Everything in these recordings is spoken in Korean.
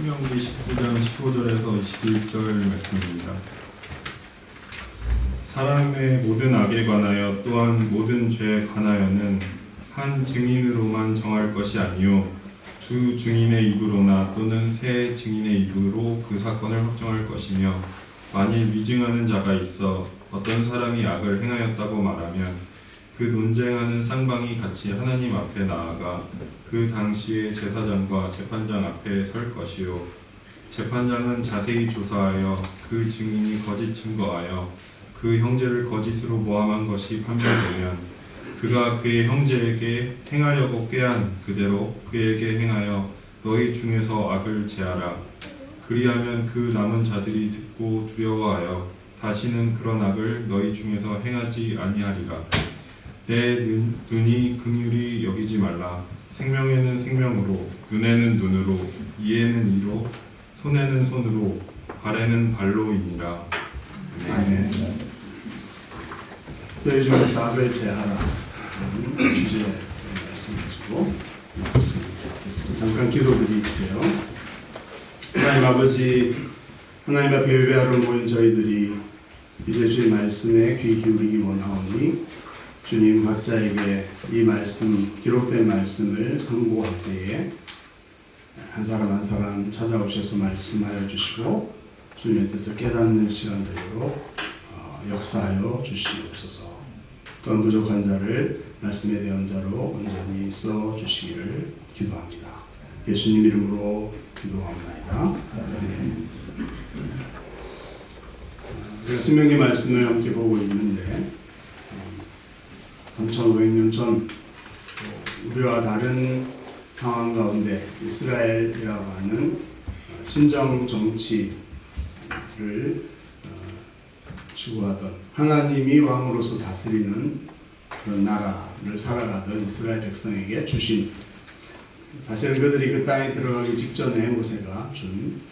신명기 19장 15절에서 21절 말씀입니다. 사람의 모든 악에 관하여 또한 모든 죄에 관하여는 한 증인으로만 정할 것이 아니요 두 증인의 입으로나 또는 세 증인의 입으로 그 사건을 확정할 것이며, 만일 위증하는 자가 있어 어떤 사람이 악을 행하였다고 말하면 그 논쟁하는 쌍방이 같이 하나님 앞에 나아가 그 당시에 제사장과 재판장 앞에 설 것이요, 재판장은 자세히 조사하여 그 증인이 거짓 증거하여 그 형제를 거짓으로 모함한 것이 판명되면 그가 그의 형제에게 행하려고 꾀한 그대로 그에게 행하여 너희 중에서 악을 제하라. 그리하면 그 남은 자들이 듣고 두려워하여 다시는 그런 악을 너희 중에서 행하지 아니하리라. 내 눈이 긍휼히 여기지 말라. 생명에는 생명으로, 눈에는 눈으로, 이에는 이로, 손에는 손으로, 발에는 발로이니라. 아멘. 너희 중에서 악을 제하라. 주제의 말씀 가지고 나왔습니다. 잠깐 기도드릴게요. 하나님 아버지, 하나님 앞에 예배하러 모인 저희들이 이제 주의 말씀에 귀 기울이기 원하오니 주님 각자에게 이 말씀, 기록된 말씀을 상고할 때에 한 사람 한 사람 찾아오셔서 말씀하여 주시고 주님의 뜻을 깨닫는 시간 되도록 역사하여 주시옵소서. 또한 부족한 자를 말씀에 대한 자로 온전히 써 주시기를 기도합니다. 예수님 이름으로 기도합니다. 우리가 신명기 말씀을 함께 보고 있는데 3,500년 전 우리와 다른 상황 가운데 이스라엘이라고 하는 신정 정치를 추구하던, 하나님이 왕으로서 다스리는 그런 나라를 살아가던 이스라엘 백성에게 주신, 사실 그들이 그 땅에 들어가기 직전에 모세가 준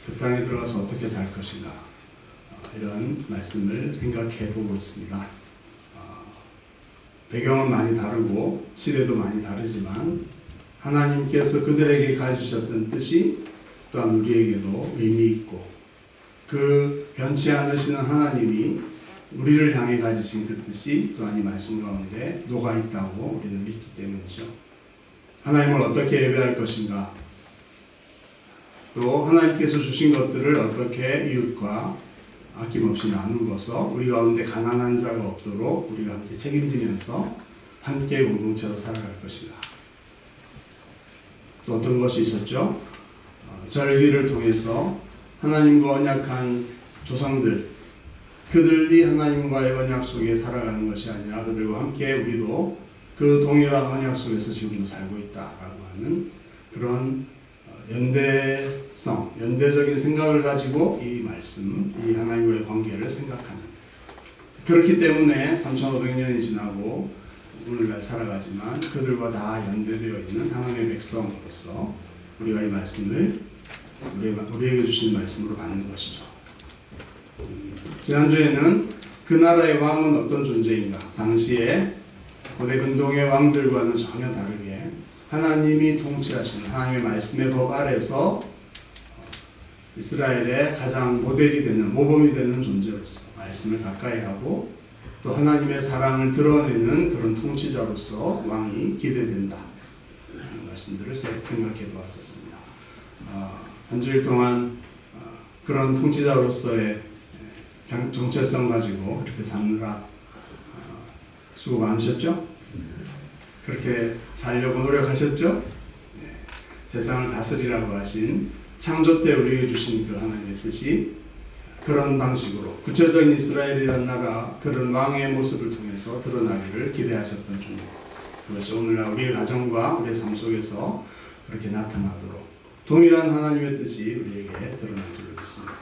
그 땅에 들어가서 어떻게 살 것인가, 이런 말씀을 생각해 보고 있습니다. 배경은 많이 다르고 시대도 많이 다르지만 하나님께서 그들에게 가지셨던 뜻이 또한 우리에게도 의미 있고, 그 변치 않으시는 하나님이 우리를 향해 가지신 그 뜻이 또한 이 말씀 가운데 녹아 있다고 우리는 믿기 때문이죠. 하나님을 어떻게 예배할 것인가, 또 하나님께서 주신 것들을 어떻게 이웃과 아낌없이 나누어서 우리 가운데 가난한 자가 없도록 우리가 함께 책임지면서 함께 공동체로 살아갈 것인가. 또 어떤 것이 있었죠? 절기를 통해서 하나님과 언약한 조상들, 그들이 하나님과의 언약 속에 살아가는 것이 아니라 그들과 함께 우리도 그 동일한 언약 속에서 지금도 살고 있다라고 하는 그런 연대적인 생각을 가지고 이 말씀, 이 하나님과의 관계를 생각하는, 그렇기 때문에 3,500년이 지나고 오늘날 살아가지만 그들과 다 연대되어 있는 하나님의 백성으로서 우리가 이 말씀을 우리에게 주신 말씀으로 받는 것이죠. 지난주에는 그 나라의 왕은 어떤 존재인가, 당시에 고대 근동의 왕들과는 전혀 다르게 하나님이 통치하시는 하나님의 말씀의 법 아래서 이스라엘의 가장 모델이 되는, 모범이 되는 존재로서 말씀을 가까이 하고 또 하나님의 사랑을 드러내는 그런 통치자로서 왕이 기대된다, 하는 말씀들을 생각해 보았었습니다. 한 주일 동안 그런 통치자로서의 정체성 가지고 이렇게 사느라 수고 많으셨죠? 그렇게 살려고 노력하셨죠? 네. 세상을 다스리라고 하신, 창조 때 우리에게 주신 그 하나님의 뜻이 그런 방식으로 구체적인 이스라엘이라는 나라, 그런 왕의 모습을 통해서 드러나기를 기대하셨던 중, 그것이 오늘날 우리의 가정과 우리의 삶 속에서 그렇게 나타나도록 동일한 하나님의 뜻이 우리에게 드러날 줄 믿습니다.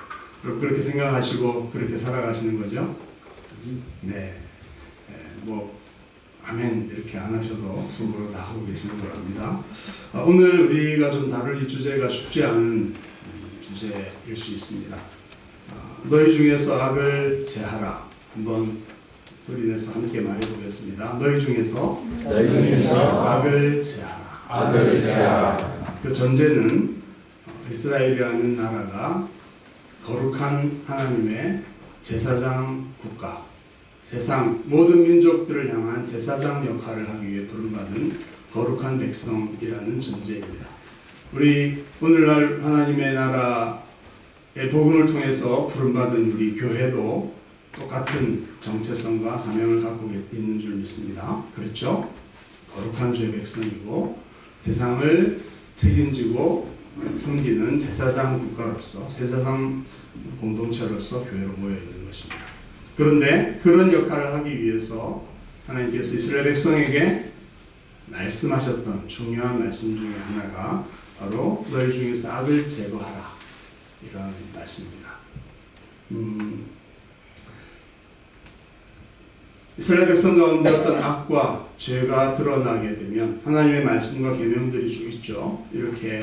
여러분 그렇게 생각하시고 그렇게 살아가시는 거죠? 네. 아멘 이렇게 안 하셔도 속으로 다 하고 계시는 거랍니다. 오늘 우리가 좀 다룰 이 주제가 쉽지 않은 주제일 수 있습니다. 너희 중에서 악을 제하라. 한번 소리내서 함께 말해보겠습니다. 너희 중에서 악을 제하라. 악을 제하라. 그 전제는 이스라엘이라는 나라가 거룩한 하나님의 제사장 국가, 세상 모든 민족들을 향한 제사장 역할을 하기 위해 부름받은 거룩한 백성이라는 존재입니다. 우리 오늘날 하나님의 나라의 복음을 통해서 부름받은 우리 교회도 똑같은 정체성과 사명을 갖고 있는 줄 믿습니다. 그렇죠? 거룩한 주의 백성이고 세상을 책임지고 섬기는 제사장 국가로서, 제사장 공동체로서 교회로 모여 있는 것입니다. 그런데 그런 역할을 하기 위해서 하나님께서 이스라엘 백성에게 말씀하셨던 중요한 말씀 중에 하나가 바로 너희 중에서 악을 제거하라, 이런 말씀입니다. 이스라엘 백성 가운데 어떤 악과 죄가 드러나게 되면 하나님의 말씀과 계명들이 있죠. 이렇게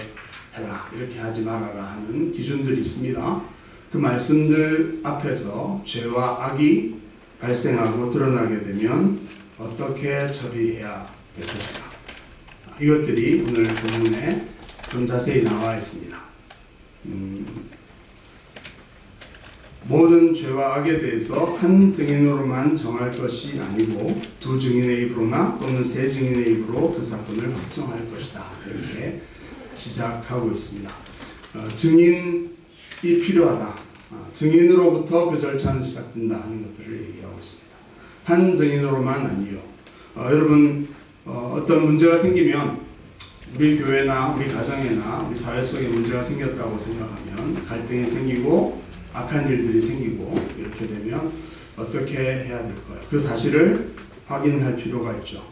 해라, 이렇게 하지 말아라 하는 기준들이 있습니다. 그 말씀들 앞에서 죄와 악이 발생하고 드러나게 되면 어떻게 처리해야 될 것인가, 이것들이 오늘 본문에 좀 자세히 나와 있습니다. 모든 죄와 악에 대해서 한 증인으로만 정할 것이 아니고 두 증인의 입으로나 또는 세 증인의 입으로 그 사건을 확정할 것이다, 이렇게 시작하고 있습니다. 증인이 필요하다, 증인으로부터 그 절차는 시작된다 하는 것들을 얘기하고 있습니다. 한 증인으로만 아니요. 여러분, 어떤 문제가 생기면 우리 교회나 우리 가정이나 우리 사회 속에 문제가 생겼다고 생각하면 갈등이 생기고 악한 일들이 생기고 이렇게 되면 어떻게 해야 될까요? 그 사실을 확인할 필요가 있죠.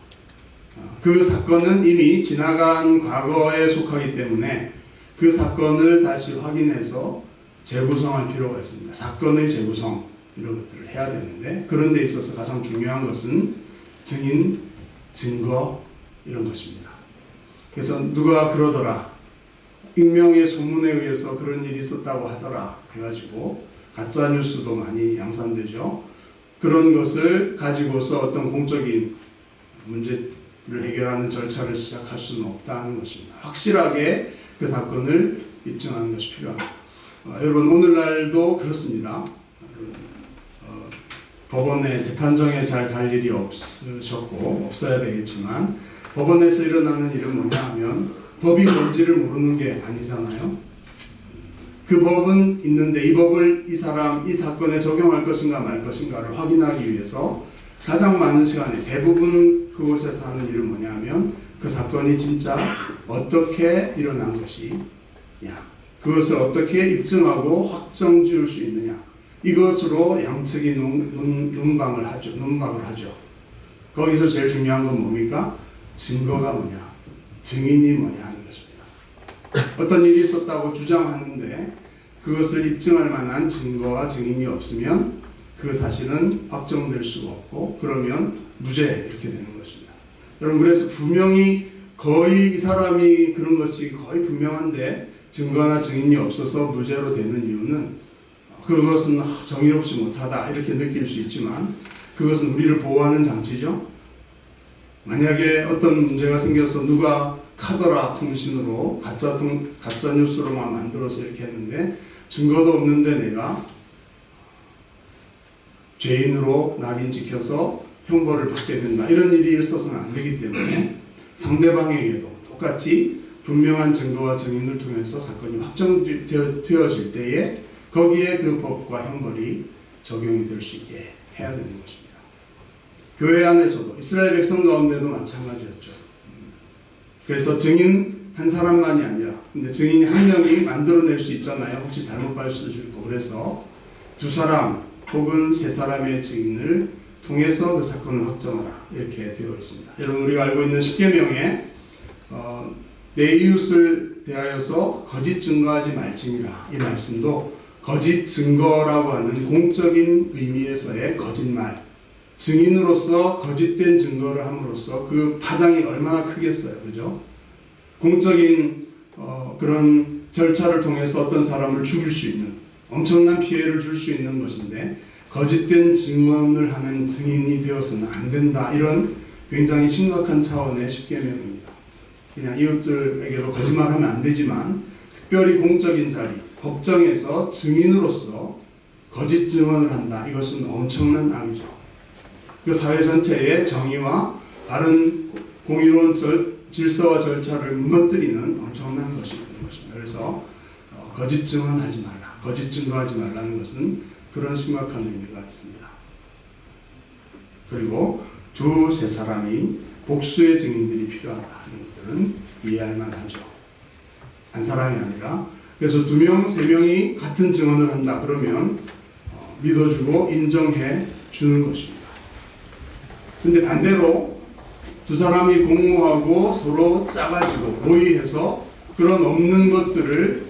그 사건은 이미 지나간 과거에 속하기 때문에 그 사건을 다시 확인해서 재구성할 필요가 있습니다. 사건의 재구성, 이런 것들을 해야 되는데 그런 데 있어서 가장 중요한 것은 증인, 증거, 이런 것입니다. 그래서 누가 그러더라, 익명의 소문에 의해서 그런 일이 있었다고 하더라 해가지고 가짜 뉴스도 많이 양산되죠. 그런 것을 가지고서 어떤 공적인 문제를 해결하는 절차를 시작할 수는 없다는 것입니다. 확실하게 그 사건을 입증하는 것이 필요합니다. 여러분, 오늘날도 그렇습니다. 법원에 재판정에 잘 갈 일이 없으셨고 없어야 되겠지만 법원에서 일어나는 일은 뭐냐 하면 법이 뭔지를 모르는 게 아니잖아요. 그 법은 있는데 이 법을 이 사람, 이 사건에 적용할 것인가 말 것인가를 확인하기 위해서 가장 많은 시간에 대부분 그곳에서 하는 일은 뭐냐 하면 그 사건이 진짜 어떻게 일어난 것이냐, 그것을 어떻게 입증하고 확정 지을 수 있느냐, 이것으로 양측이 논박을 하죠. 거기서 제일 중요한 건 뭡니까? 증거가 뭐냐, 증인이 뭐냐 하는 것입니다. 어떤 일이 있었다고 주장하는데 그것을 입증할 만한 증거와 증인이 없으면 그 사실은 확정될 수가 없고 그러면 무죄, 이렇게 되는 것입니다. 여러분, 그래서 분명히 거의 이 사람이 그런 것이 거의 분명한데 증거나 증인이 없어서 무죄로 되는 이유는 그것은 정의롭지 못하다, 이렇게 느낄 수 있지만 그것은 우리를 보호하는 장치죠. 만약에 어떤 문제가 생겨서 누가 카더라 통신으로 가짜 뉴스로만 만들어서 이렇게 했는데 증거도 없는데 내가 죄인으로 낙인 찍혀서 형벌을 받게 된다, 이런 일이 있어서는 안 되기 때문에 상대방에게도 똑같이 분명한 증거와 증인을 통해서 사건이 확정되어질 때에 거기에 그 법과 형벌이 적용이 될 수 있게 해야 되는 것입니다. 교회 안에서도 이스라엘 백성 가운데도 마찬가지였죠. 그래서 증인 한 사람만이 아니라, 근데 증인이 한 명이 만들어낼 수 있잖아요. 혹시 잘못 볼 수도 있고. 그래서 두 사람 혹은 세 사람의 증인을 통해서 그 사건을 확정하라, 이렇게 되어 있습니다. 여러분, 우리가 알고 있는 십계명에 내 이웃을 대하여서 거짓 증거하지 말지니라, 이 말씀도 거짓 증거라고 하는 공적인 의미에서의 거짓말, 증인으로서 거짓된 증거를 함으로써 그 파장이 얼마나 크겠어요, 그죠? 공적인 그런 절차를 통해서 어떤 사람을 죽일 수 있는, 엄청난 피해를 줄 수 있는 것인데 거짓된 증언을 하는 증인이 되어서는 안 된다, 이런 굉장히 심각한 차원의 십계명입니다. 그냥 이웃들에게도 거짓말하면 안 되지만 특별히 공적인 자리, 법정에서 증인으로서 거짓 증언을 한다. 이것은 엄청난 악이죠. 그 사회 전체의 정의와 바른 공의로운 질서와 절차를 무너뜨리는 엄청난 것이 되는 것입니다. 그래서 거짓 증언하지 말라, 거짓 증거하지 말라는 것은 그런 심각한 의미가 있습니다. 그리고 두세 사람이 복수의 증인들이 필요하다 하는 것들은 이해할 만하죠. 한 사람이 아니라. 그래서 2명, 3명이 같은 증언을 한다 그러면 믿어주고 인정해 주는 것입니다. 근데 반대로 두 사람이 공모하고 서로 짜가지고 모의해서 그런 없는 것들을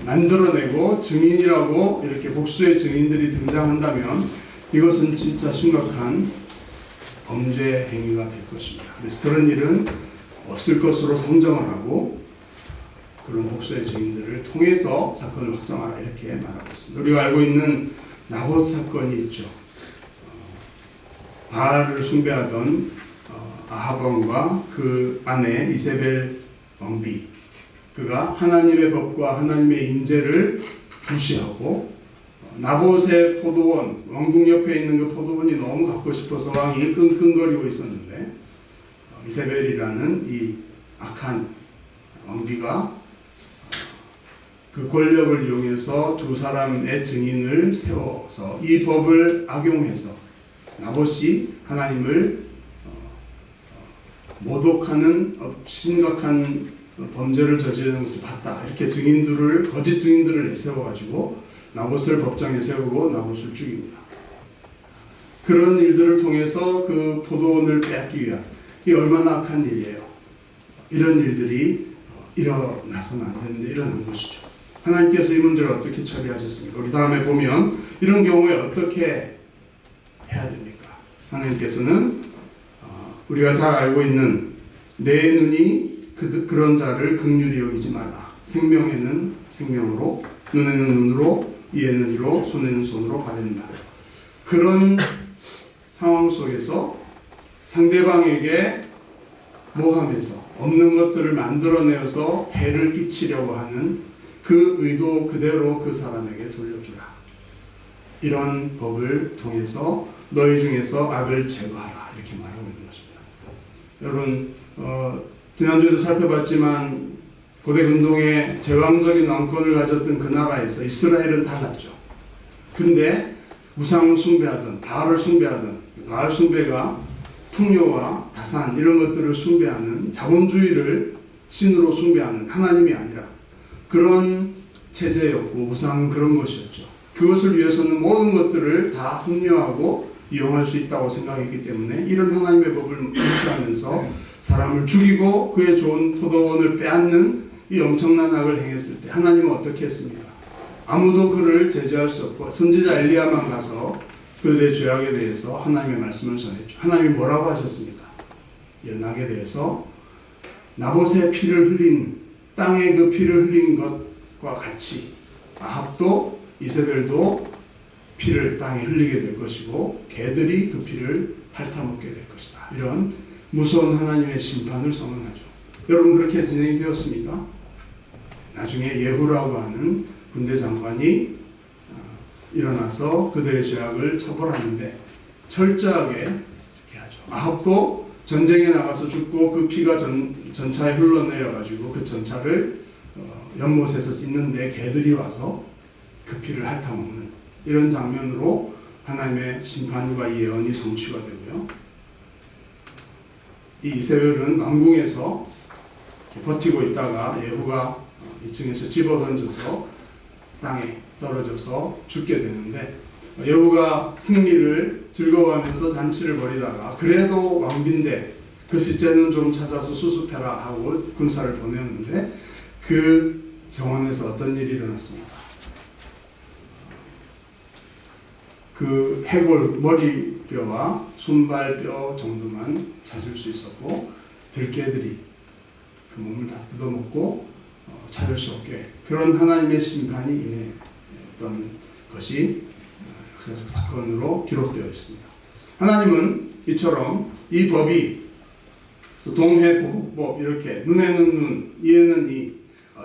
만들어내고 증인이라고 이렇게 복수의 증인들이 등장한다면 이것은 진짜 심각한 범죄 행위가 될 것입니다. 그래서 그런 일은 없을 것으로 상정을 하고 그런 복수의 증인들을 통해서 사건을 확정하라 이렇게 말하고 있습니다. 우리가 알고 있는 나봇 사건이 있죠. 바알을 숭배하던 아합 왕과 그 아내 이세벨 왕비, 그가 하나님의 법과 하나님의 인재를 무시하고 나봇의 포도원, 왕궁 옆에 있는 그 포도원이 너무 갖고 싶어서 왕이 끙끙거리고 있었는데 이세벨이라는 이 악한 왕비가 그 권력을 이용해서 두 사람의 증인을 세워서 이 법을 악용해서 나봇이 하나님을 모독하는 심각한 범죄를 저지르는 것을 봤다. 이렇게 증인들을, 거짓 증인들을 내세워가지고 나봇을 법정에 세우고 나봇을 죽입니다. 그런 일들을 통해서 그 포도원을 빼앗기 위한, 이 얼마나 악한 일이에요. 이런 일들이 일어나서는 안 되는데 일어난 것이죠. 하나님께서 이 문제를 어떻게 처리하셨습니까? 우리 다음에 보면 이런 경우에 어떻게 해야 됩니까? 하나님께서는 우리가 잘 알고 있는 내 눈이 그런 자를 긍휼히 여기지 마라. 생명에는 생명으로, 눈에는 눈으로, 이에는 이로, 손에는 손으로 가린다. 그런 상황 속에서 상대방에게 모함해서 없는 것들을 만들어내어서 해를 끼치려고 하는 그 의도 그대로 그 사람에게 돌려주라. 이런 법을 통해서 너희 중에서 악을 제거하라. 이렇게 말하고 있는 것입니다. 여러분, 지난주에도 살펴봤지만 고대 근동의 제왕적인 왕권을 가졌던 그 나라에서 이스라엘은 달랐죠. 근데 우상 숭배하던, 바알을 숭배하던, 바알 숭배가 풍요와 다산 이런 것들을 숭배하는, 자본주의를 신으로 숭배하는, 하나님이 아니라 그런 체제였고 우상은 그런 것이었죠. 그것을 위해서는 모든 것들을 다 합리화하고 이용할 수 있다고 생각했기 때문에 이런 하나님의 법을 무시하면서 사람을 죽이고 그의 좋은 포도원을 빼앗는 이 엄청난 악을 행했을 때 하나님은 어떻게 했습니까? 아무도 그를 제재할 수 없고 선지자 엘리야만 가서 그들의 죄악에 대해서 하나님의 말씀을 전했죠. 하나님이 뭐라고 하셨습니까? 이런 악에 대해서 나봇의 피를 흘린, 땅에 그 피를 흘린 것과 같이 아합도 이세벨도 피를 땅에 흘리게 될 것이고 개들이 그 피를 핥아먹게 될 것이다. 이런 무서운 하나님의 심판을 선언하죠. 여러분 그렇게 진행이 되었습니까? 나중에 예후라고 하는 군대 장관이 일어나서 그들의 죄악을 처벌하는데 철저하게 이렇게 하죠. 아합도 전쟁에 나가서 죽고 그 피가 전차에 흘러내려가지고 그 전차를 연못에서 씻는데 개들이 와서 그 피를 핥아먹는 이런 장면으로 하나님의 심판과 예언이 성취가 되고요. 이 이세벨은 왕궁에서 버티고 있다가 예후가 2층에서 집어던져서 땅에 떨어져서 죽게 되는데 예후가 승리를 즐거워하면서 잔치를 벌이다가 그래도 왕비인데 그 시체는 좀 찾아서 수습해라 하고 군사를 보내었는데 그 정원에서 어떤 일이 일어났습니까? 그 해골 머리뼈와 손발뼈 정도만 찾을 수 있었고 들개들이 그 몸을 다 뜯어먹고 찾을 수 없게 그런 하나님의 심판이 임했던 것이 역사적 사건으로 기록되어 있습니다. 하나님은 이처럼 이 법이 동해보복법 이렇게 눈에는 눈, 이에는 이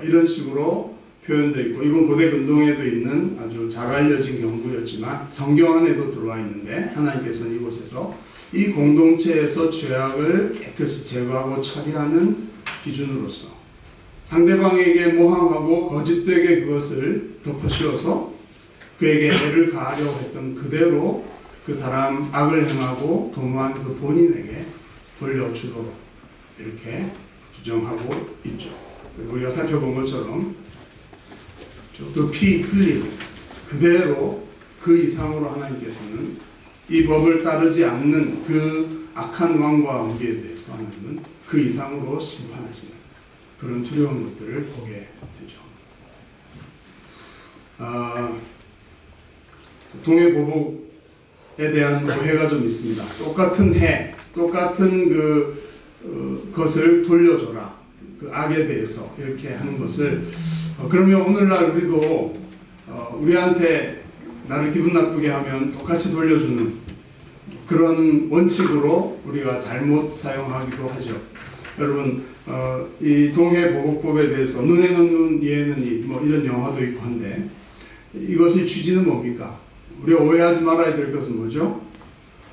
이런 식으로 표현되어 있고, 이건 고대 근동에도 있는 아주 잘 알려진 경구였지만 성경 안에도 들어와 있는데, 하나님께서는 이곳에서 이 공동체에서 죄악을 깨끗이 제거하고 처리하는 기준으로서 상대방에게 모함하고 거짓되게 그것을 덮어씌워서 그에게 해를 가하려고 했던 그대로 그 사람 악을 행하고 도모한 그 본인에게 돌려주도록 이렇게 규정하고 있죠. 그리고 우리가 살펴본 것처럼 그 피 흘림 그대로 그 이상으로 하나님께서는 이 법을 따르지 않는 그 악한 왕과 왕비에 대해서 하나님은 그 이상으로 심판하시는 그런 두려운 것들을 보게 되죠. 동해보복에 대한 오해가 좀 있습니다. 똑같은 해, 똑같은 것을 돌려줘라. 그 악에 대해서 이렇게 하는 것을 그러면 오늘날 우리도 우리한테 나를 기분 나쁘게 하면 똑같이 돌려주는 그런 원칙으로 우리가 잘못 사용하기도 하죠. 여러분 이 동해보복법에 대해서 눈에는 눈, 이에는 이 뭐 이런 영화도 있고 한데 이것의 취지는 뭡니까? 우리가 오해하지 말아야 될 것은 뭐죠?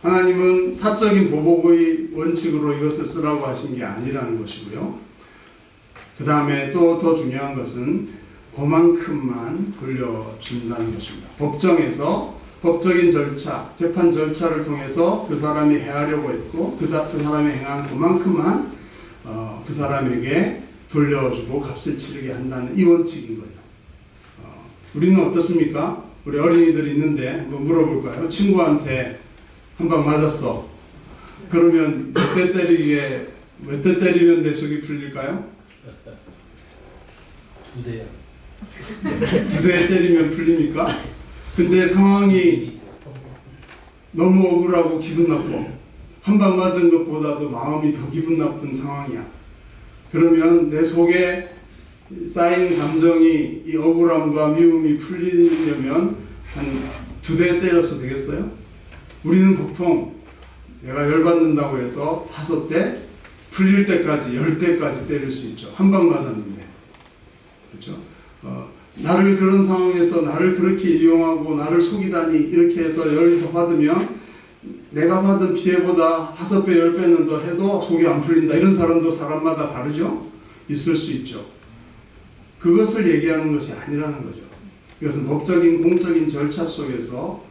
하나님은 사적인 보복의 원칙으로 이것을 쓰라고 하신 게 아니라는 것이고요. 그 다음에 또 더 중요한 것은 그만큼만 돌려준다는 것입니다. 법정에서 법적인 절차, 재판 절차를 통해서 그 사람이 해하려고 했고 그 사람이 행한 그만큼만 그 사람에게 돌려주고 값을 치르게 한다는 이 원칙인 거예요. 우리는 어떻습니까? 우리 어린이들이 있는데 한번 물어볼까요? 친구한테 한 방 맞았어. 그러면 몇 대 때리면 내 속이 풀릴까요? 2대요. 2대 때리면 풀립니까? 근데 상황이 너무 억울하고 기분 나빠. 한 방 맞은 것보다도 마음이 더 기분 나쁜 상황이야. 그러면 내 속에 쌓인 감정이 이 억울함과 미움이 풀리려면 한 2대 때려서 되겠어요? 우리는 보통 내가 열받는다고 해서 5대 풀릴 때까지 10대까지 때릴 수 있죠. 한 방 맞았는데. 그렇죠? 나를 그런 상황에서 나를 그렇게 이용하고 나를 속이다니 이렇게 해서 열이 더 받으면 내가 받은 피해보다 5배, 10배는 더 해도 속이 안 풀린다. 이런 사람도 사람마다 다르죠? 있을 수 있죠. 그것을 얘기하는 것이 아니라는 거죠. 이것은 법적인 공적인 절차 속에서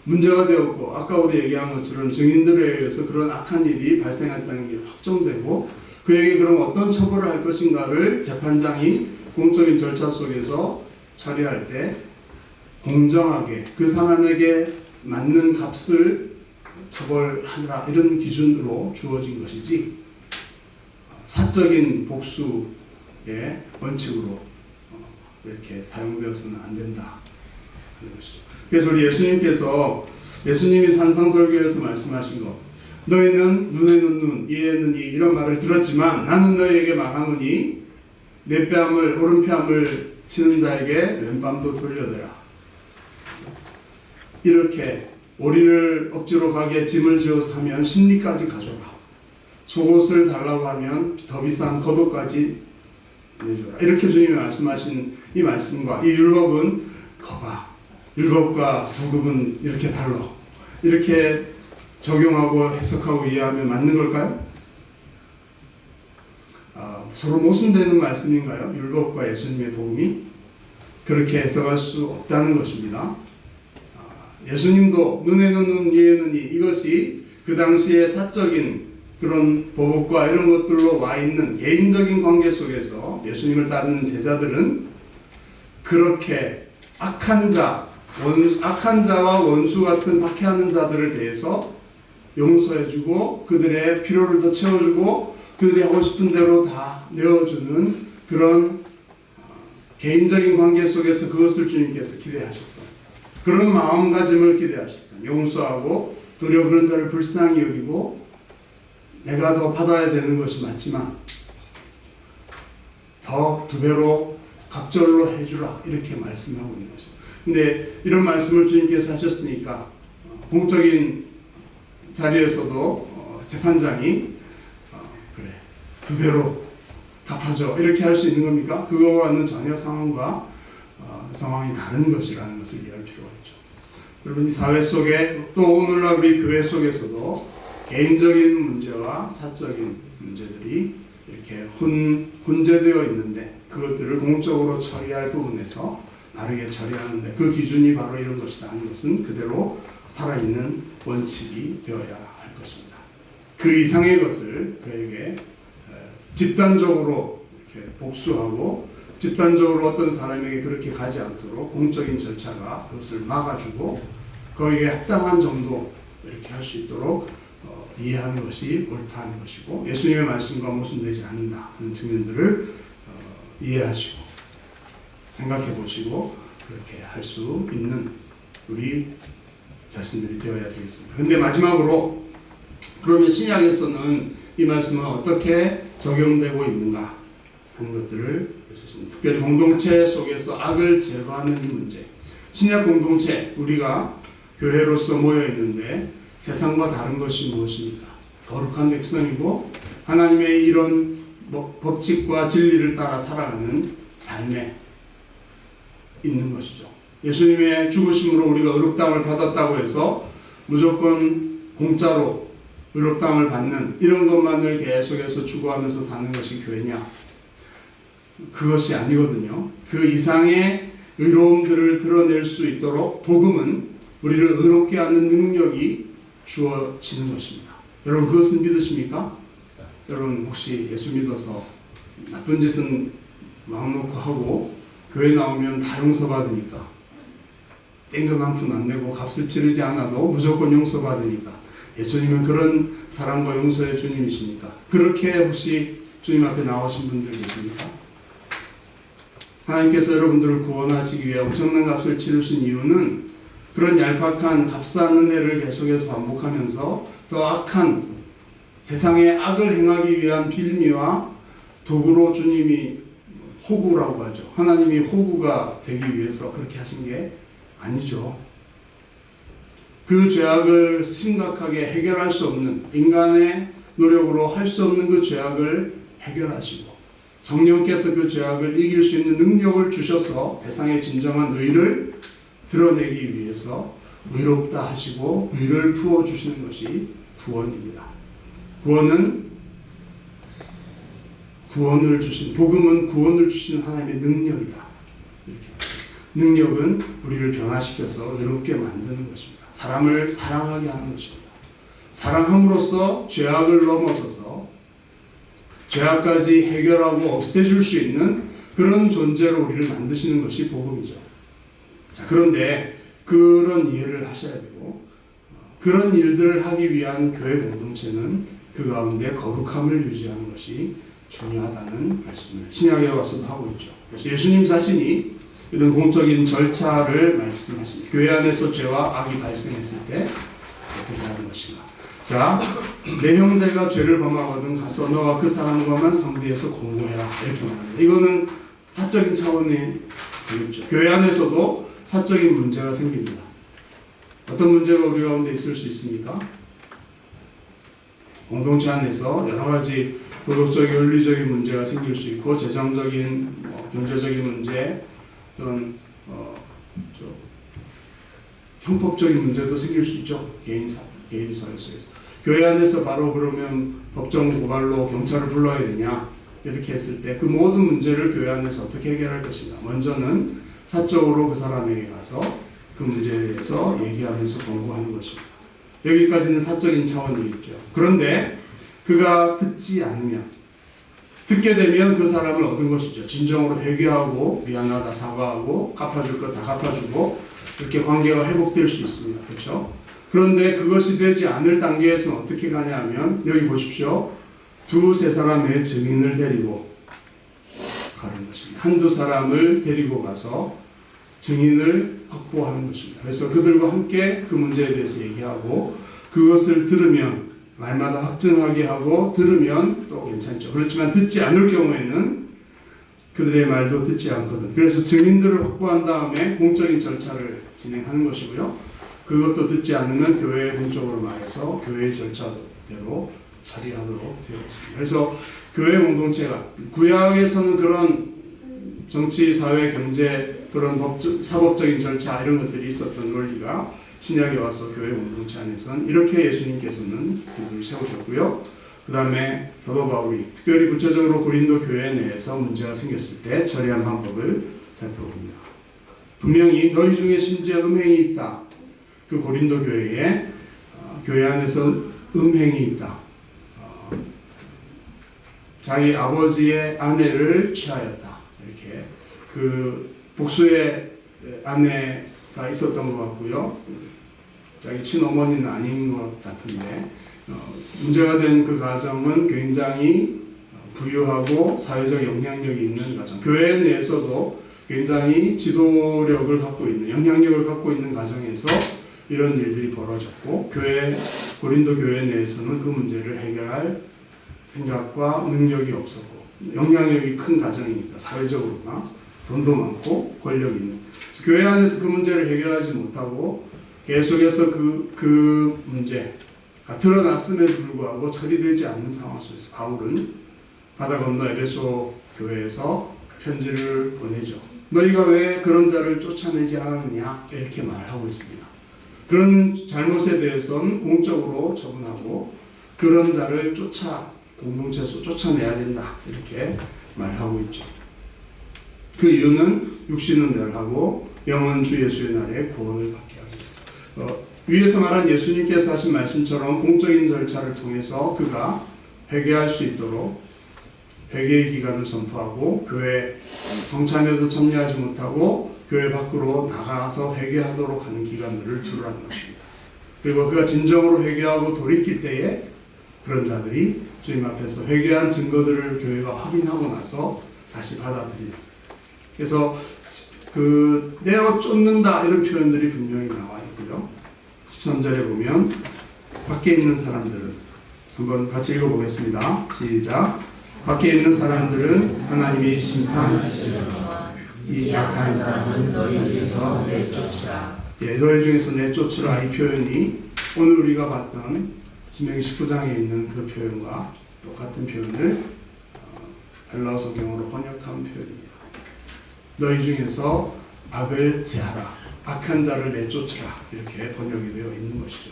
문제가 되었고 아까 우리 얘기한 것처럼 증인들에 의해서 그런 악한 일이 발생했다는 게 확정되고 그에게 그럼 어떤 처벌을 할 것인가를 재판장이 공적인 절차 속에서 처리할 때 공정하게 그 사람에게 맞는 값을 처벌하라 이런 기준으로 주어진 것이지 사적인 복수의 원칙으로 이렇게 사용되어서는 안 된다 하는 것이죠. 그래서 우리 예수님이 산상설교에서 말씀하신 것 너희는 눈에는 눈, 이에는 이 이런 말을 들었지만 나는 너희에게 말하노니 내 뺨을 오른 뺨을 치는 자에게 왼뺨도 돌려대라. 이렇게 오리를 억지로 가게 짐을 지어서 하면 심리까지 가져라. 속옷을 달라고 하면 더 비싼 겉옷까지 내줘라. 이렇게 주님이 말씀하신 이 말씀과 이 율법은 거봐. 율법과 도급은 이렇게 달라. 이렇게 적용하고 해석하고 이해하면 맞는 걸까요? 서로 모순되는 말씀인가요? 율법과 예수님의 복음이 그렇게 해석할 수 없다는 것입니다. 예수님도 눈에는 눈, 이에는 이 이것이 그 당시의 사적인 그런 보복과 이런 것들로 와 있는 개인적인 관계 속에서 예수님을 따르는 제자들은 그렇게 악한 자와 원수 같은 박해하는 자들을 대해서 용서해주고 그들의 필요를 더 채워주고 그들이 하고 싶은 대로 다 내어주는 그런 개인적인 관계 속에서 그것을 주님께서 기대하셨던 그런 마음가짐을 기대하셨던 용서하고 도리어 그런 자를 불쌍히 여기고 내가 더 받아야 되는 것이 맞지만 더 2배로 갑절로 해주라 이렇게 말씀하고 있는 거죠. 근데 이런 말씀을 주님께서 하셨으니까 공적인 자리에서도 재판장이 그래 2배로 갚아줘 이렇게 할 수 있는 겁니까? 그거와는 전혀 상황이 다른 것이라는 것을 이해할 필요가 있죠. 여러분 이 사회 속에 또 오늘날 우리 교회 속에서도 개인적인 문제와 사적인 문제들이 이렇게 혼재되어 있는데 그것들을 공적으로 처리할 부분에서 바르게 처리하는데 그 기준이 바로 이런 것이다 하는 것은 그대로 살아있는 원칙이 되어야 할 것입니다. 그 이상의 것을 그에게 집단적으로 이렇게 복수하고 집단적으로 어떤 사람에게 그렇게 가지 않도록 공적인 절차가 그것을 막아주고 거기에 합당한 정도 이렇게 할 수 있도록 이해하는 것이 옳다는 것이고 예수님의 말씀과 모순되지 않는다 하는 측면들을 이해하시고 생각해 보시고 그렇게 할 수 있는 우리 자신들이 되어야 되겠습니다. 근데 마지막으로 그러면 신약에서는 이 말씀은 어떻게 적용되고 있는가 하는 것들을 보셨습니다. 특별히 공동체 속에서 악을 제거하는 이 문제. 신약 공동체 우리가 교회로서 모여 있는데 세상과 다른 것이 무엇입니까? 거룩한 백성이고 하나님의 이런 법칙과 진리를 따라 살아가는 삶에 있는 것이죠. 예수님의 죽으심으로 우리가 의롭다함을 받았다고 해서 무조건 공짜로 의롭다함을 받는 이런 것만을 계속해서 추구하면서 사는 것이 교회냐? 그것이 아니거든요. 그 이상의 의로움들을 드러낼 수 있도록 복음은 우리를 의롭게 하는 능력이 주어지는 것입니다. 여러분 그것은 믿으십니까? 여러분 혹시 예수 믿어서 나쁜 짓은 마음 놓고 하고 교회 나오면 다 용서받으니까 땡전 한 푼 안 내고 값을 치르지 않아도 무조건 용서받으니까 예수님은 그런 사랑과 용서의 주님이시니까 그렇게 혹시 주님 앞에 나오신 분들 계십니까? 하나님께서 여러분들을 구원하시기 위해 엄청난 값을 치르신 이유는 그런 얄팍한 값싼 은혜를 계속해서 반복하면서 더 악한 세상의 악을 행하기 위한 빌미와 도구로 주님이 호구라고 하죠. 하나님이 호구가 되기 위해서 그렇게 하신 게 아니죠. 그 죄악을 심각하게 해결할 수 없는 인간의 노력으로 할 수 없는 그 죄악을 해결하시고 성령께서 그 죄악을 이길 수 있는 능력을 주셔서 세상의 진정한 의를 드러내기 위해서 의롭다 하시고 의를 부어주시는 것이 구원입니다. 복음은 구원을 주시는 하나님의 능력이다. 이렇게. 능력은 우리를 변화시켜서 의롭게 만드는 것입니다. 사람을 사랑하게 하는 것입니다. 사랑함으로써 죄악을 넘어서서 죄악까지 해결하고 없애줄 수 있는 그런 존재로 우리를 만드시는 것이 복음이죠. 자, 그런데 그런 이해를 하셔야 되고 그런 일들을 하기 위한 교회 공동체는 그 가운데 거룩함을 유지하는 것이 중요하다는 말씀을 신약에 와서도 하고 있죠. 그래서 예수님 자신이 이런 공적인 절차를 말씀하십니다. 교회 안에서 죄와 악이 발생했을 때 어떻게 하는 것인가. 자, 내 형제가 죄를 범하거든 가서 너와 그 사람과만 상대해서 공고해라 이렇게 말합니다. 이거는 사적인 차원이 되겠죠. 교회 안에서도 사적인 문제가 생깁니다. 어떤 문제가 우리 가운데 있을 수 있습니까? 공동체 안에서 여러 가지 도덕적인 윤리적인 문제가 생길 수 있고 재정적인 경제적인 문제 어떤 형법적인 문제도 생길 수 있죠. 개인 사회 속에서 교회 안에서 바로 그러면 법정 고발로 경찰을 불러야 되냐 이렇게 했을 때 그 모든 문제를 교회 안에서 어떻게 해결할 것인가. 먼저는 사적으로 그 사람에게 가서 그 문제에 대해서 얘기하면서 공부하는 것입니다. 여기까지는 사적인 차원이겠죠. 그런데 그가 듣지 않으면 듣게 되면 그 사람을 얻은 것이죠. 진정으로 회개하고 미안하다 사과하고 갚아줄 거 다 갚아주고 이렇게 관계가 회복될 수 있습니다. 그렇죠? 그런데 그것이 되지 않을 단계에서는 어떻게 가냐 하면 여기 보십시오. 두세 사람의 증인을 데리고 가는 것입니다. 한두 사람을 데리고 가서 증인을 확보하는 것입니다. 그래서 그들과 함께 그 문제에 대해서 얘기하고 그것을 들으면 말마다 확증하게 하고 들으면 또 괜찮죠. 그렇지만 듣지 않을 경우에는 그들의 말도 듣지 않거든. 그래서 증인들을 확보한 다음에 공적인 절차를 진행하는 것이고요. 그것도 듣지 않으면 교회에 공적으로 말해서 교회의 절차대로 처리하도록 되어 있습니다. 그래서 교회 공동체가 구약에서는 그런 정치, 사회, 경제 그런 사법적인 절차 이런 것들이 있었던 논리가 신약에 와서 교회 공동체 안에서는 이렇게 예수님께서는 기도를 세우셨고요. 그 다음에 사도 바울이 특별히 구체적으로 고린도 교회 내에서 문제가 생겼을 때 처리한 방법을 살펴봅니다. 분명히 너희 중에 심지어 음행이 있다. 그 고린도 교회에 교회 안에서 음행이 있다. 자기 아버지의 아내를 취하였다. 이렇게 그 복수의 아내가 있었던 것 같고요. 자기 친어머니는 아닌 것 같은데 문제가 된 그 가정은 굉장히 부유하고 사회적 영향력이 있는 가정. 교회 내에서도 굉장히 지도력을 갖고 있는, 영향력을 갖고 있는 가정에서 이런 일들이 벌어졌고, 고린도 교회 내에서는 그 문제를 해결할 생각과 능력이 없었고, 영향력이 큰 가정이니까 사회적으로나 돈도 많고 권력이 있는. 교회 안에서 그 문제를 해결하지 못하고 계속해서 그 문제가 드러났음에도 불구하고 처리되지 않는 상황 속에서 바울은 바다 건너 에베소 교회에서 편지를 보내죠. 너희가 왜 그런 자를 쫓아내지 않았느냐 이렇게 말하고 있습니다. 그런 잘못에 대해서는 공적으로 처분하고 그런 자를 공동체에서 쫓아내야 된다 이렇게 말하고 있죠. 그 이유는 육신은 멸하고 영은 주 예수의 날에 구원을 받게 하기 위해서. 위에서 말한 예수님께서 하신 말씀처럼 공적인 절차를 통해서 그가 회개할 수 있도록 회개의 기간을 선포하고 교회 성찬에도 참여하지 못하고 교회 밖으로 나가서 회개하도록 하는 기간들을 두라는 것입니다. 그리고 그가 진정으로 회개하고 돌이킬 때에 그런 자들이 주님 앞에서 회개한 증거들을 교회가 확인하고 나서 다시 받아들인다. 그래서 내어 쫓는다 이런 표현들이 분명히 나와 있고요. 13절에 보면 밖에 있는 사람들은 한번 같이 읽어보겠습니다. 시작. 밖에 있는 사람들은 하나님이 심판하시려니와 이 약한 사람은 너희 중에서 내쫓으라. 너희 중에서 내쫓으라 이 표현이 오늘 우리가 봤던 신명기 19장에 있는 그 표현과 똑같은 표현을 헬라어 성경으로 번역한 표현입니다. 너희 중에서 악을 제하라. 악한 자를 내쫓으라. 이렇게 번역이 되어 있는 것이죠.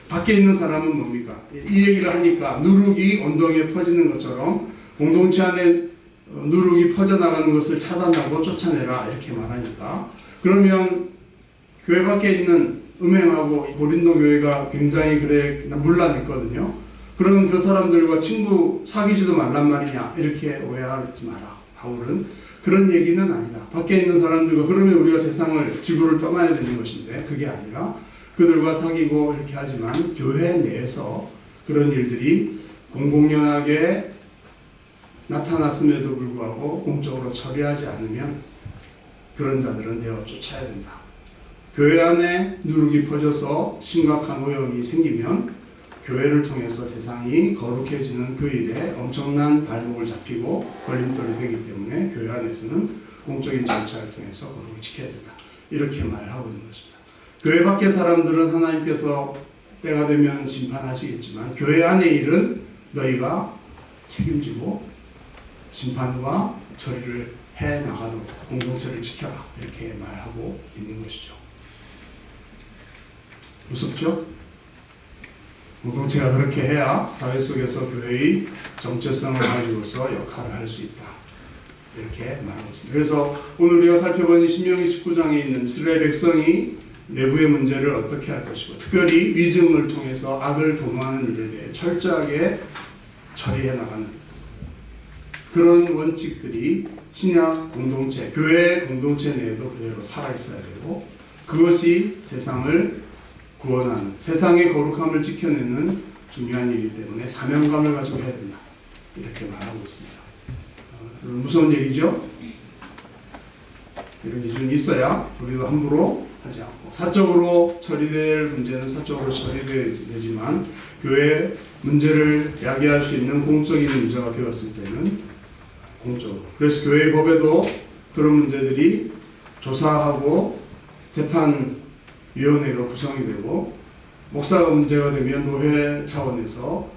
밖에 있는 사람은 뭡니까? 이 얘기를 하니까 누룩이 언덕에 퍼지는 것처럼 공동체 안에 누룩이 퍼져나가는 것을 차단하고 쫓아내라 이렇게 말하니까 그러면 교회 밖에 있는 음행하고 고린도 교회가 굉장히 문란했거든요. 그러면 그 사람들과 친구 사귀지도 말란 말이냐 이렇게 오해하지 마라. 바울은 그런 얘기는 아니다. 밖에 있는 사람들과 그러면 우리가 세상을 지구를 떠나야 되는 것인데 그게 아니라 그들과 사귀고 이렇게 하지만 교회 내에서 그런 일들이 공공연하게 나타났음에도 불구하고 공적으로 처리하지 않으면 그런 자들은 내어 쫓아야 된다. 교회 안에 누룩이 퍼져서 심각한 오염이 생기면 교회를 통해서 세상이 거룩해지는 그 일에 엄청난 발목을 잡히고 걸림돌이 되기 때문에 교회 안에서는 공적인 절차를 통해서 거룩을 지켜야 된다. 이렇게 말하고 있는 것입니다. 교회 밖의 사람들은 하나님께서 때가 되면 심판하시겠지만 교회 안의 일은 너희가 책임지고 심판과 처리를 해나가도록 공동체를 지켜라. 이렇게 말하고 있는 것이죠. 무섭죠? 공동체가 그렇게 해야 사회 속에서 교회의 정체성을 가지고서 역할을 할 수 있다. 이렇게 말하고 있습니다. 그래서 오늘 우리가 살펴본 신명기 19장에 있는 이스라엘 백성이 내부의 문제를 어떻게 할 것이고 특별히 위증을 통해서 악을 도모하는 일에 대해 철저하게 처리해 나가는 그런 원칙들이 신약 공동체, 교회 공동체 내에도 그대로 살아있어야 되고 그것이 세상을 구원하는, 세상의 거룩함을 지켜내는 중요한 일이기 때문에 사명감을 가지고 해야 된다. 이렇게 말하고 있습니다. 무서운 얘기죠? 이런 기준이 있어야 우리도 함부로 하지 않고 사적으로 처리될 문제는 사적으로 처리되지만 교회 문제를 야기할 수 있는 공적인 문제가 되었을 때는 공적으로. 그래서 교회 법에도 그런 문제들이 조사하고 재판위원회가 구성이 되고 목사가 문제가 되면 노회 차원에서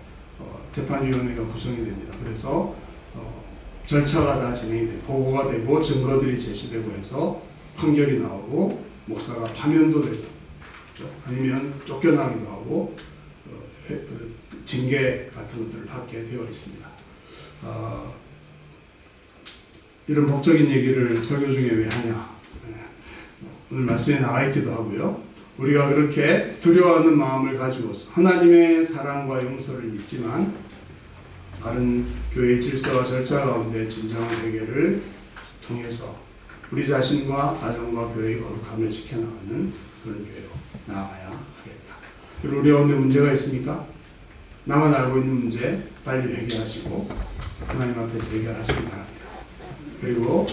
재판위원회가 구성이 됩니다. 그래서 절차가 다 진행이 되고 보고가 되고 증거들이 제시되고 해서 판결이 나오고 목사가 파면도 되고 아니면 쫓겨나기도 하고 징계 같은 것들을 받게 되어 있습니다. 이런 법적인 얘기를 설교 중에 왜 하냐? 오늘 말씀에 나와 있기도 하고요. 우리가 그렇게 두려워하는 마음을 가지고서 하나님의 사랑과 용서를 믿지만 다른 교회의 질서와 절차 가운데 진정한 회개를 통해서 우리 자신과 가정과 교회의 거룩함을 지켜나가는 그런 교회로 나아가야 하겠다. 그리고 우리 가운데 문제가 있습니까? 나만 알고 있는 문제 빨리 회개하시고 하나님 앞에서 해결하시기 바랍니다. 그리고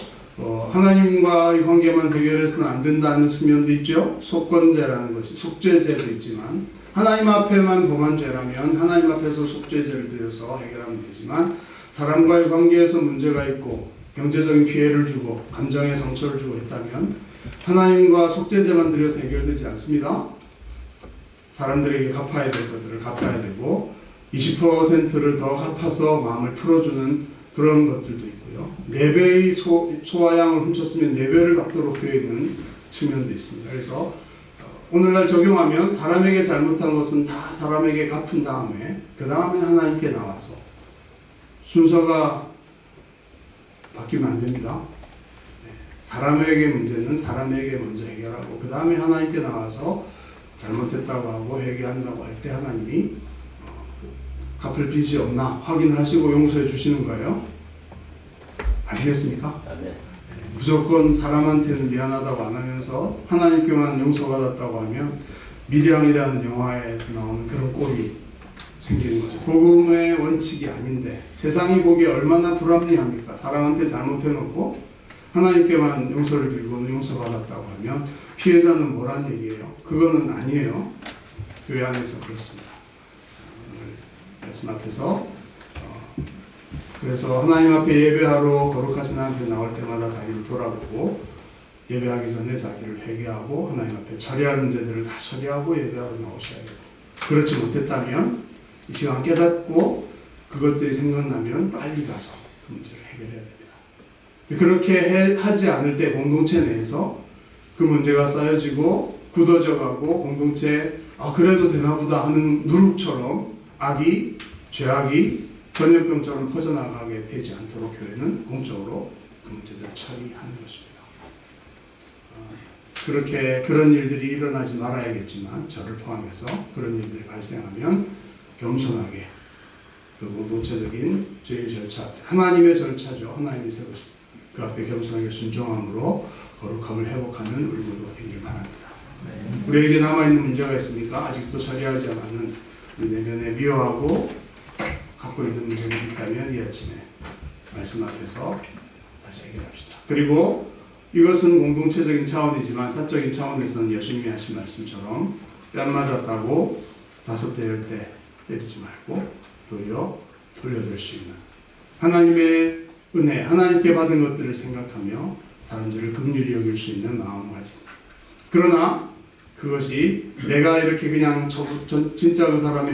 하나님과의 관계만 해결해서는 안 된다는 측면도 있죠. 속건죄라는 것이 속죄죄도 있지만 하나님 앞에만 범한 죄라면 하나님 앞에서 속죄죄를 드려서 해결하면 되지만 사람과의 관계에서 문제가 있고 경제적인 피해를 주고 감정의 상처를 주고 했다면 하나님과 속죄죄만 드려서 해결되지 않습니다. 사람들에게 갚아야 될 것들을 갚아야 되고 20%를 더 갚아서 마음을 풀어주는 그런 것들도 있고요. 4배의 소와 양을 훔쳤으면 4배를 갚도록 되어 있는 측면도 있습니다. 그래서 오늘날 적용하면 사람에게 잘못한 것은 다 사람에게 갚은 다음에 그 다음에 하나님께 나와서 순서가 바뀌면 안 됩니다. 사람에게 문제는 사람에게 먼저 해결하고 그 다음에 하나님께 나와서 잘못했다고 하고 회개한다고 할 때 하나님이 갚을 빚이 없나 확인하시고 용서해 주시는 거예요. 아시겠습니까? 무조건 사람한테는 미안하다고 안 하면서 하나님께만 용서받았다고 하면 미량이라는 영화에서 나오는 그런 꼴이 생기는 거죠. 복음의 원칙이 아닌데 세상이 보기에 얼마나 불합리합니까? 사람한테 잘못해놓고 하나님께만 용서를 빌고 용서받았다고 하면 피해자는 뭐란 얘기예요? 그거는 아니에요. 교회 안에서 그렇습니다. 오늘 말씀 앞에서 그래서 하나님 앞에 예배하러 거룩하신 하나님 앞에 나올 때마다 자기를 돌아보고 예배하기 전에 자기를 회개하고 하나님 앞에 처리할 문제들을 다 처리하고 예배하러 나오셔야 되고 그렇지 못했다면 이 시간 깨닫고 그것들이 생각나면 빨리 가서 그 문제를 해결해야 됩니다. 그렇게 하지 않을 때 공동체 내에서 그 문제가 쌓여지고 굳어져 가고 공동체에 그래도 되나 보다 하는 누룩처럼 악이 죄악이 전염병처럼 퍼져나가게 되지 않도록 교회는 공적으로 그 문제들을 처리하는 것입니다. 그렇게 그런 일들이 일어나지 말아야겠지만 저를 포함해서 그런 일들이 발생하면 겸손하게 그 공동체적인 죄의 절차, 하나님의 절차죠. 하나님이 세우신 그 앞에 겸손하게 순종함으로 거룩함을 회복하는 우리 모두가 되길 바랍니다. 우리에게 남아있는 문제가 있습니까? 아직도 처리하지 않은 우리 내면에 미워하고 갖고 있는 문제가 있다면 이 아침에 말씀 앞에서 다시 해결합시다. 그리고 이것은 공동체적인 차원이지만 사적인 차원에서는 예수님이 하신 말씀처럼 뺨 맞았다고 5대 10대 때리지 말고 도리어 돌려줄 수 있는 하나님의 은혜, 하나님께 받은 것들을 생각하며 사람들을 긍휼히 여길 수 있는 마음가짐. 그러나 그것이 내가 이렇게 그냥 진짜 그 사람이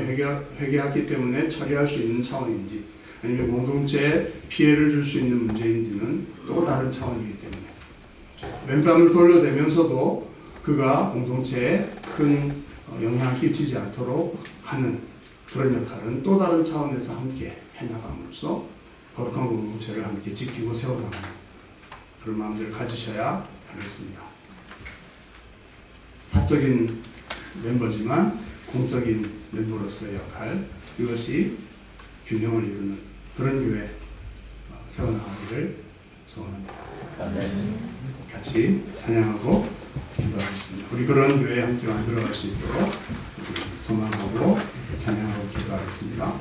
회개했기 때문에 처리할 수 있는 차원인지 아니면 공동체에 피해를 줄 수 있는 문제인지는 또 다른 차원이기 때문에 왼뺨을 돌려대면서도 그가 공동체에 큰 영향을 끼치지 않도록 하는 그런 역할은 또 다른 차원에서 함께 해나감으로써 거룩한 공동체를 함께 지키고 세워나가는 그런 마음들을 가지셔야 하겠습니다. 사적인 멤버지만 공적인 멤버로서의 역할, 이것이 균형을 이루는 그런 교회 세워나가기를 소원합니다. 같이 찬양하고 기도하겠습니다. 우리 그런 교회에 함께 만들어갈 수 있도록 소망하고 찬양하고 기도하겠습니다.